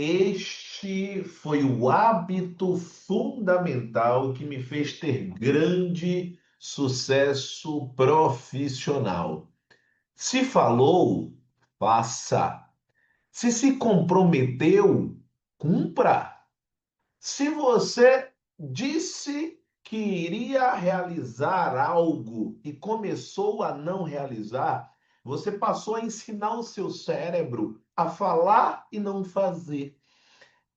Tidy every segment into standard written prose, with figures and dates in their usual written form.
Este foi o hábito fundamental que me fez ter grande sucesso profissional. Se falou, faça. Se comprometeu, cumpra. Se você disse que iria realizar algo e começou a não realizar, você passou a ensinar o seu cérebro a falar e não fazer.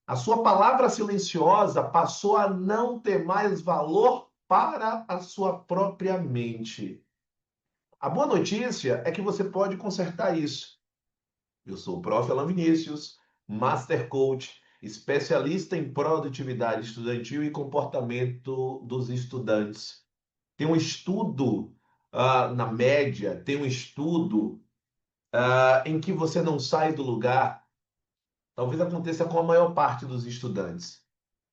A sua palavra silenciosa passou a não ter mais valor para a sua própria mente. A boa notícia é que você pode consertar isso. Eu sou o Prof. Alan Vinícius, Master Coach, especialista em produtividade estudantil e comportamento dos estudantes. Tem um estudo na média, tem um estudo em que você não sai do lugar. Talvez aconteça com a maior parte dos estudantes,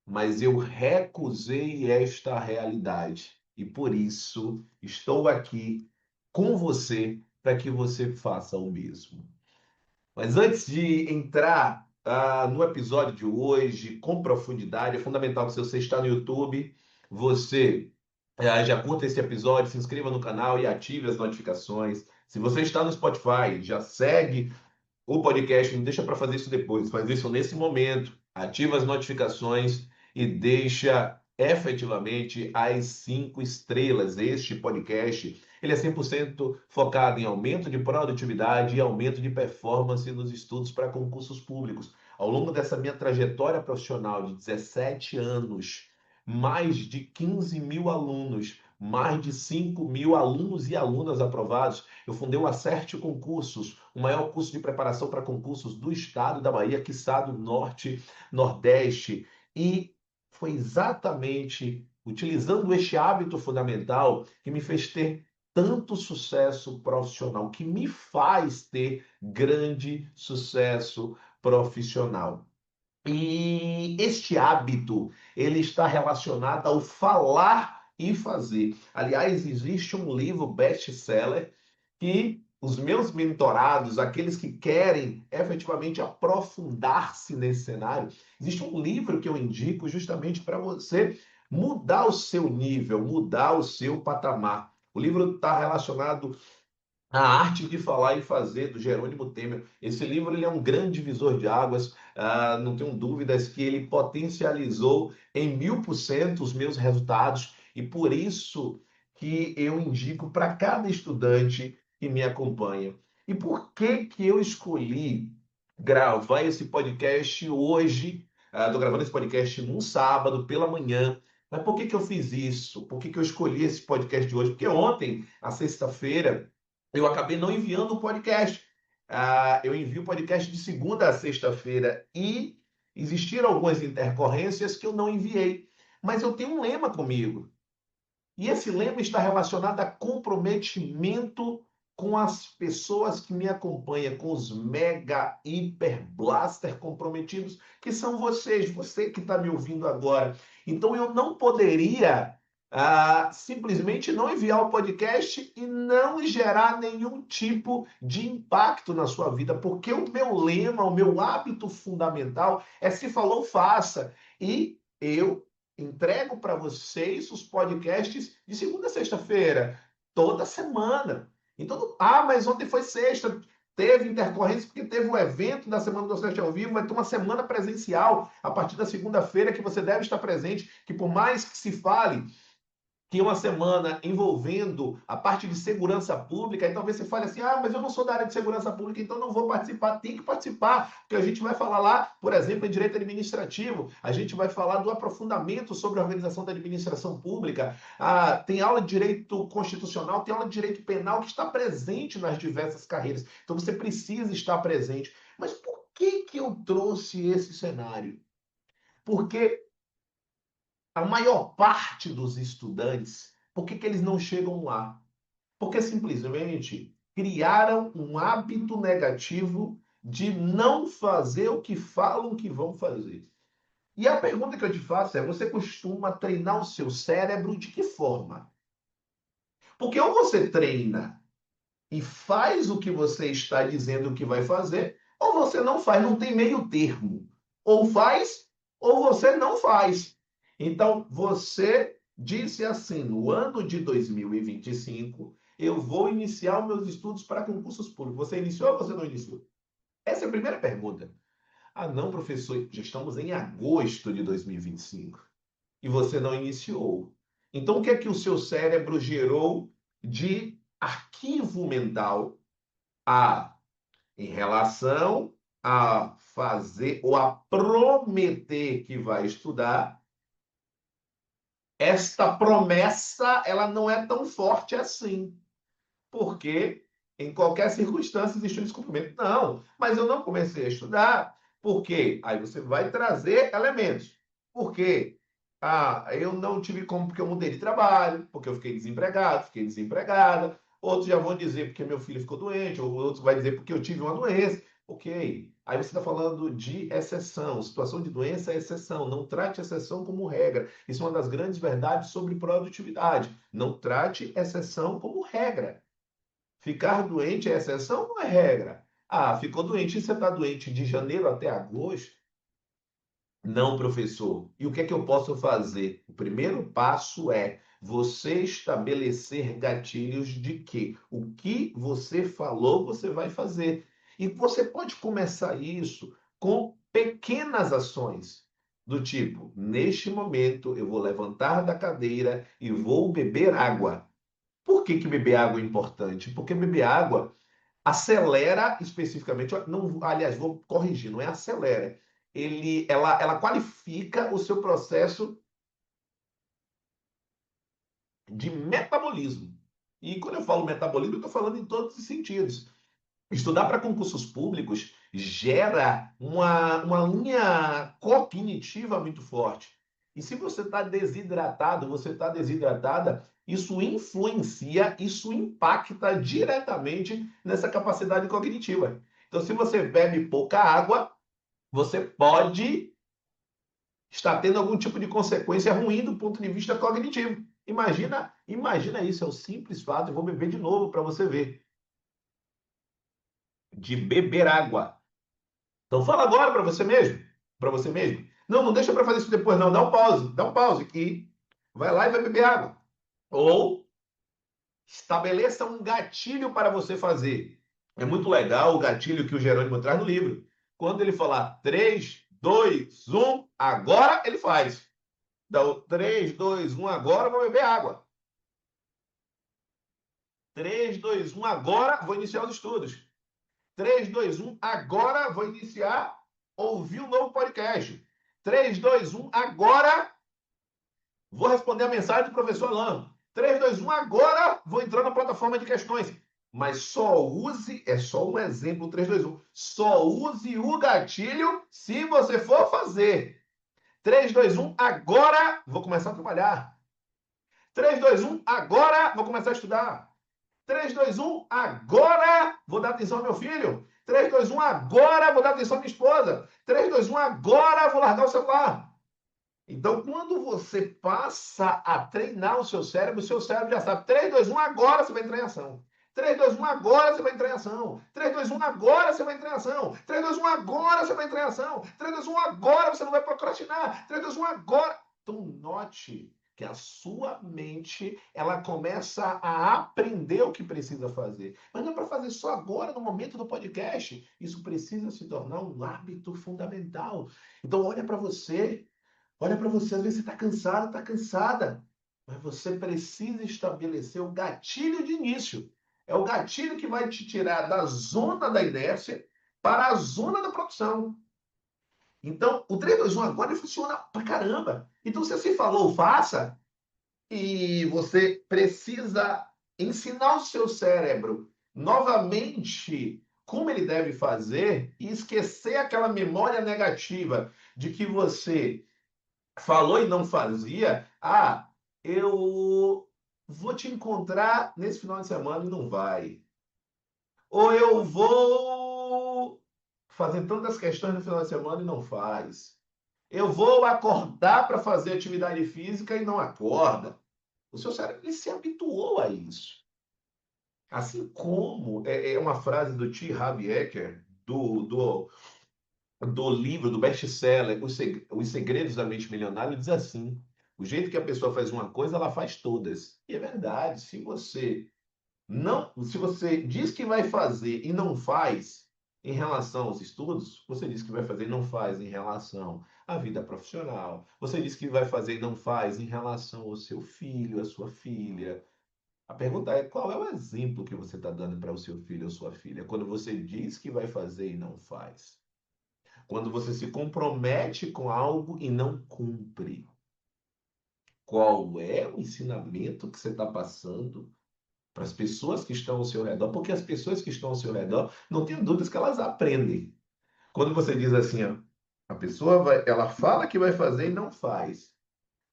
mas eu recusei esta realidade e por isso estou aqui com você para que você faça o mesmo. Mas antes de entrar no episódio de hoje com profundidade, é fundamental que se você está no YouTube, você já curta esse episódio, se inscreva no canal e ative as notificações. Se você está no Spotify, já segue o podcast, não deixa para fazer isso depois, faz isso nesse momento, ativa as notificações e deixa efetivamente as 5 estrelas. Este podcast, ele é 100% focado em aumento de produtividade e aumento de performance nos estudos para concursos públicos. Ao longo dessa minha trajetória profissional de 17 anos, mais de 15 mil alunos, mais de 5 mil alunos e alunas aprovados, eu fundei o Acerte Concursos, o maior curso de preparação para concursos do estado da Bahia, quiçá do Norte, Nordeste. E foi exatamente utilizando este hábito fundamental que me fez ter tanto sucesso profissional, que me faz ter grande sucesso profissional. E este hábito, ele está relacionado ao falar e fazer. Aliás, existe um livro best-seller que os meus mentorados, aqueles que querem efetivamente aprofundar-se nesse cenário, existe um livro que eu indico justamente para você mudar o seu nível, mudar o seu patamar. O livro está relacionado a Arte de Falar e Fazer, do Jerônimo Temer. Esse livro ele é um grande divisor de águas, não tenho dúvidas que ele potencializou em 1000% os meus resultados e por isso que eu indico para cada estudante que me acompanha. E por que que eu escolhi gravar esse podcast hoje? Estou gravando esse podcast num sábado pela manhã. Mas por que que eu fiz isso? Por que que eu escolhi esse podcast de hoje? Porque ontem, a sexta-feira, eu acabei não enviando o podcast. Eu envio o podcast de segunda a sexta-feira e existiram algumas intercorrências que eu não enviei. Mas eu tenho um lema comigo. E esse lema está relacionado a comprometimento com as pessoas que me acompanham, com os mega, hiper, blaster comprometidos, que são vocês, você que está me ouvindo agora. Então eu não poderia simplesmente não enviar o podcast e não gerar nenhum tipo de impacto na sua vida, porque o meu lema, o meu hábito fundamental é se falou, faça. E eu entrego para vocês os podcasts de segunda a sexta-feira, toda semana. Então, mas ontem foi sexta, teve intercorrência porque teve o evento da Semana do Ocidente ao Vivo, vai ter uma semana presencial a partir da segunda-feira que você deve estar presente, que por mais que se fale que é uma semana envolvendo a parte de segurança pública, e talvez você fale assim, mas eu não sou da área de segurança pública, então não vou participar. Tem que participar, porque a gente vai falar lá, por exemplo, em direito administrativo, a gente vai falar do aprofundamento sobre a organização da administração pública, tem aula de direito constitucional, tem aula de direito penal que está presente nas diversas carreiras. Então você precisa estar presente. Mas por que que eu trouxe esse cenário? Porque a maior parte dos estudantes, por que que eles não chegam lá? Porque simplesmente criaram um hábito negativo de não fazer o que falam que vão fazer. E a pergunta que eu te faço é: você costuma treinar o seu cérebro de que forma? Porque ou você treina e faz o que você está dizendo que vai fazer, ou você não faz, não tem meio termo. ou faz, ou você não faz. Então, você disse assim: no ano de 2025, eu vou iniciar os meus estudos para concursos públicos. Você iniciou ou você não iniciou? Essa é a primeira pergunta. Ah, não, professor, já estamos em agosto de 2025 e você não iniciou. Então, o que é que o seu cérebro gerou de arquivo mental a em relação a fazer ou a prometer que vai estudar? Esta promessa, ela não é tão forte assim, porque em qualquer circunstância existe um descumprimento. Não, mas eu não comecei a estudar. Por quê? Aí você vai trazer elementos. Por quê? Ah, eu não tive como porque eu mudei de trabalho, porque eu fiquei desempregado, fiquei desempregada. Outros já vão dizer porque meu filho ficou doente, ou outros vai dizer porque eu tive uma doença. Ok. Aí você está falando de exceção. Situação de doença é exceção. Não trate exceção como regra. Isso é uma das grandes verdades sobre produtividade. Não trate exceção como regra. Ficar doente é exceção, não é regra. Ah, ficou doente e você está doente de janeiro até agosto? Não, professor. E o que é que eu posso fazer? O primeiro passo é você estabelecer gatilhos de que o que você falou, você vai fazer. E você pode começar isso com pequenas ações, do tipo, neste momento eu vou levantar da cadeira e vou beber água. Por que que beber água é importante? Porque beber água acelera especificamente, não, aliás, vou corrigir, não é acelera. Ela qualifica o seu processo de metabolismo. E quando eu falo metabolismo, eu estou falando em todos os sentidos. Estudar para concursos públicos gera uma linha cognitiva muito forte. E se você está desidratado, você está desidratada, isso influencia, isso impacta diretamente nessa capacidade cognitiva. Então, se você bebe pouca água, você pode estar tendo algum tipo de consequência ruim do ponto de vista cognitivo. Imagina isso, é o simples fato, eu vou beber de novo para você ver, de beber água. Então fala agora para você mesmo, para você mesmo. Não, não deixa para fazer isso depois não, dá um pause aqui. Vai lá e vai beber água. Ou estabeleça um gatilho para você fazer. É muito legal o gatilho que o Jerônimo traz no livro. Quando ele falar 3, 2, 1, agora ele faz. Então, 3, 2, 1, agora vou beber água. 3, 2, 1, agora vou iniciar os estudos. 3, 2, 1, agora vou iniciar, ouvir um novo podcast. 3, 2, 1, agora vou responder a mensagem do professor Alain. 3, 2, 1, agora vou entrar na plataforma de questões. Mas só use, é só um exemplo, 3, 2, 1. Só use o gatilho se você for fazer. 3, 2, 1, agora vou começar a trabalhar. 3, 2, 1, agora vou começar a estudar. 3, 2, 1, agora vou dar atenção ao meu filho. 3, 2, 1, agora vou dar atenção à minha esposa. 3, 2, 1, agora vou largar o celular. Então, quando você passa a treinar o seu cérebro já sabe. 3, 2, 1, agora você vai entrar em ação. 3, 2, 1, agora você vai entrar em ação. 3, 2, 1, agora você vai entrar em ação. 3, 2, 1, agora você vai entrar em ação. 3, 2, 1, agora você não vai procrastinar. 3, 2, 1, agora. Então, note que a sua mente, ela começa a aprender o que precisa fazer. Mas não é para fazer só agora, no momento do podcast. Isso precisa se tornar um hábito fundamental. Então, olha para você, às vezes você está cansado, está cansada, mas você precisa estabelecer o gatilho de início. É o gatilho que vai te tirar da zona da inércia para a zona da produção. Então, o 3-2-1 agora funciona pra caramba. Então, se você falou, faça, e você precisa ensinar o seu cérebro novamente como ele deve fazer e esquecer aquela memória negativa de que você falou e não fazia. Ah, eu vou te encontrar nesse final de semana e não vai. Ou eu vou fazer tantas questões no final de semana e não faz. Eu vou acordar para fazer atividade física e não acorda. O seu cérebro ele se habituou a isso. Assim como é uma frase do T. Harv Eker, do do livro, do best-seller, Os Segredos da Mente Milionária, ele diz assim: o jeito que a pessoa faz uma coisa, ela faz todas. E é verdade, se você diz que vai fazer e não faz em relação aos estudos, você diz que vai fazer e não faz em relação à vida profissional. Você diz que vai fazer e não faz em relação ao seu filho, à sua filha. A pergunta é: qual é o exemplo que você está dando para o seu filho ou sua filha quando você diz que vai fazer e não faz? Quando você se compromete com algo e não cumpre? Qual é o ensinamento que você está passando para as pessoas que estão ao seu redor? Porque as pessoas que estão ao seu redor, não tenho dúvidas que elas aprendem. Quando você diz assim, ó, a pessoa vai, ela fala que vai fazer e não faz.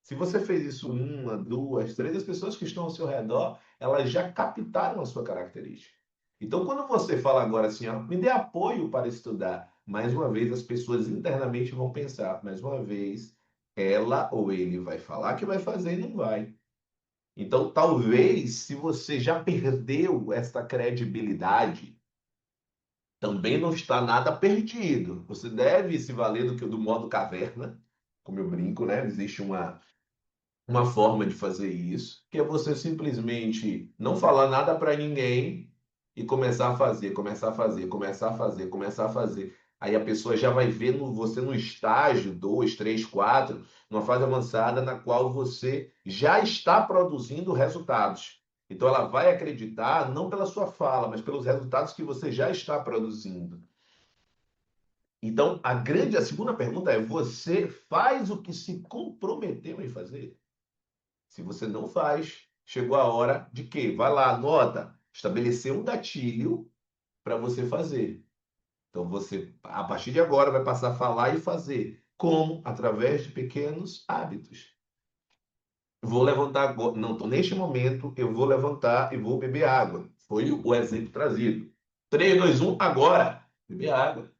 Se você fez isso uma, duas, três, as pessoas que estão ao seu redor, elas já captaram a sua característica. Então, quando você fala agora assim, ó, me dê apoio para estudar, mais uma vez as pessoas internamente vão pensar, mais uma vez, ela ou ele vai falar que vai fazer e não vai. Então, talvez, se você já perdeu essa credibilidade, também não está nada perdido. Você deve se valer do modo caverna, como eu brinco, né? Existe uma forma de fazer isso, que é você simplesmente não falar nada para ninguém e começar a fazer, começar a fazer, começar a fazer, começar a fazer. Aí a pessoa já vai ver você no estágio 2, 3, 4, numa fase avançada na qual você já está produzindo resultados. Então ela vai acreditar não pela sua fala, mas pelos resultados que você já está produzindo. Então, a segunda pergunta é: você faz o que se comprometeu em fazer? Se você não faz, chegou a hora de quê? Vai lá, anota, estabelecer um gatilho para você fazer. Então você, a partir de agora, vai passar a falar e fazer. Como? Através de pequenos hábitos. Vou levantar agora, não, tô, neste momento eu vou levantar e vou beber água. Foi o exemplo trazido. 3, 2, 1, agora. Beber água.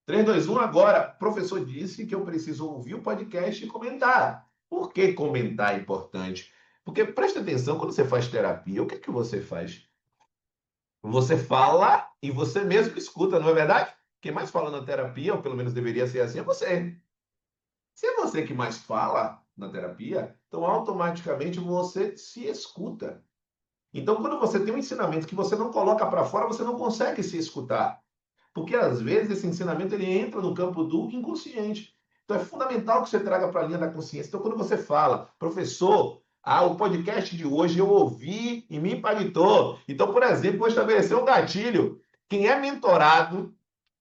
3, 2, 1, agora. O professor disse que eu preciso ouvir o podcast e comentar. Por que comentar é importante? Porque presta atenção, quando você faz terapia, o que é que você faz? Você fala e você mesmo escuta, não é verdade? Quem mais fala na terapia, ou pelo menos deveria ser assim, é você. Se é você que mais fala na terapia, então automaticamente você se escuta. Então, quando você tem um ensinamento que você não coloca para fora, você não consegue se escutar. Porque às vezes esse ensinamento ele entra no campo do inconsciente. Então é fundamental que você traga para a linha da consciência. Então quando você fala, professor, o podcast de hoje eu ouvi e me impactou. Então, por exemplo, vou estabelecer um gatilho. Quem é mentorado,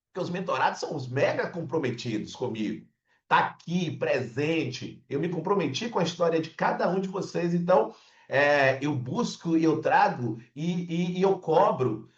porque os mentorados são os mega comprometidos comigo. Tá aqui, presente. Eu me comprometi com a história de cada um de vocês, então eu busco e eu trago e eu cobro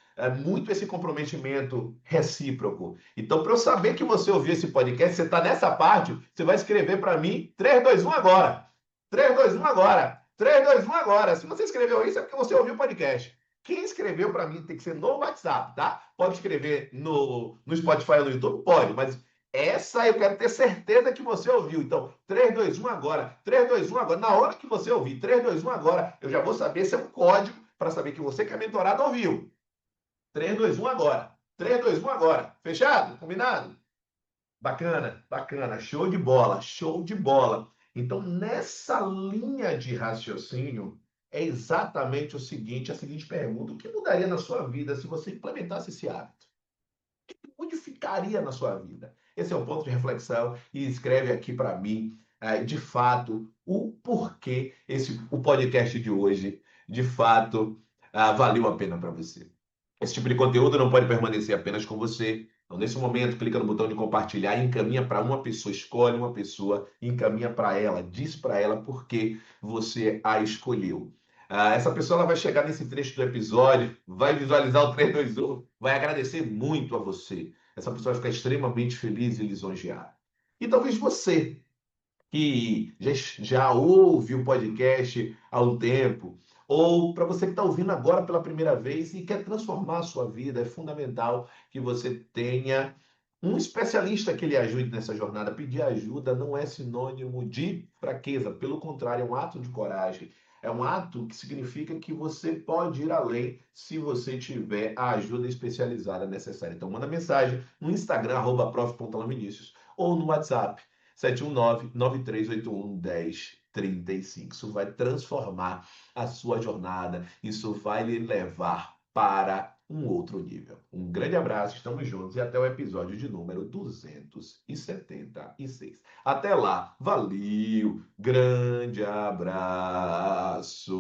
muito esse comprometimento recíproco. Então, para eu saber que você ouviu esse podcast, você está nessa parte, você vai escrever para mim 3, 2, 1 agora. 3, 2, 1 agora. 3, 2, 1 agora. Se você escreveu isso, é porque você ouviu o podcast. Quem escreveu para mim tem que ser no WhatsApp, tá? Pode escrever no Spotify ou no YouTube? Pode, mas essa eu quero ter certeza que você ouviu. Então, 3, 2, 1 agora. 3, 2, 1 agora. Na hora que você ouvir 3, 2, 1 agora, eu já vou saber se é um código para saber que você que é mentorado ouviu. 3, 2, 1 agora. 3, 2, 1 agora. Fechado? Combinado? Bacana, bacana. Show de bola, show de bola. Então, nessa linha de raciocínio, é exatamente o seguinte, a seguinte pergunta: o que mudaria na sua vida se você implementasse esse hábito? O que modificaria na sua vida? Esse é um ponto de reflexão e escreve aqui para mim, de fato, o porquê o podcast de hoje, de fato, valeu a pena para você. Esse tipo de conteúdo não pode permanecer apenas com você. Então, nesse momento, clica no botão de compartilhar e encaminha para uma pessoa. Escolhe uma pessoa, encaminha para ela, diz para ela por que você a escolheu. Essa pessoa ela vai chegar nesse trecho do episódio, vai visualizar o 321, vai agradecer muito a você. Essa pessoa vai ficar extremamente feliz e lisonjeada. E talvez você, que já ouve o podcast há um tempo, ou para você que está ouvindo agora pela primeira vez e quer transformar a sua vida, é fundamental que você tenha um especialista que lhe ajude nessa jornada. Pedir ajuda não é sinônimo de fraqueza, pelo contrário, é um ato de coragem. É um ato que significa que você pode ir além se você tiver a ajuda especializada necessária. Então, manda mensagem no Instagram, @prof.alavinicius, ou no WhatsApp, 719-9381-1035. Isso vai transformar a sua jornada, isso vai lhe levar para um outro nível. Um grande abraço, estamos juntos e até o episódio de número 276. Até lá, valeu, grande abraço.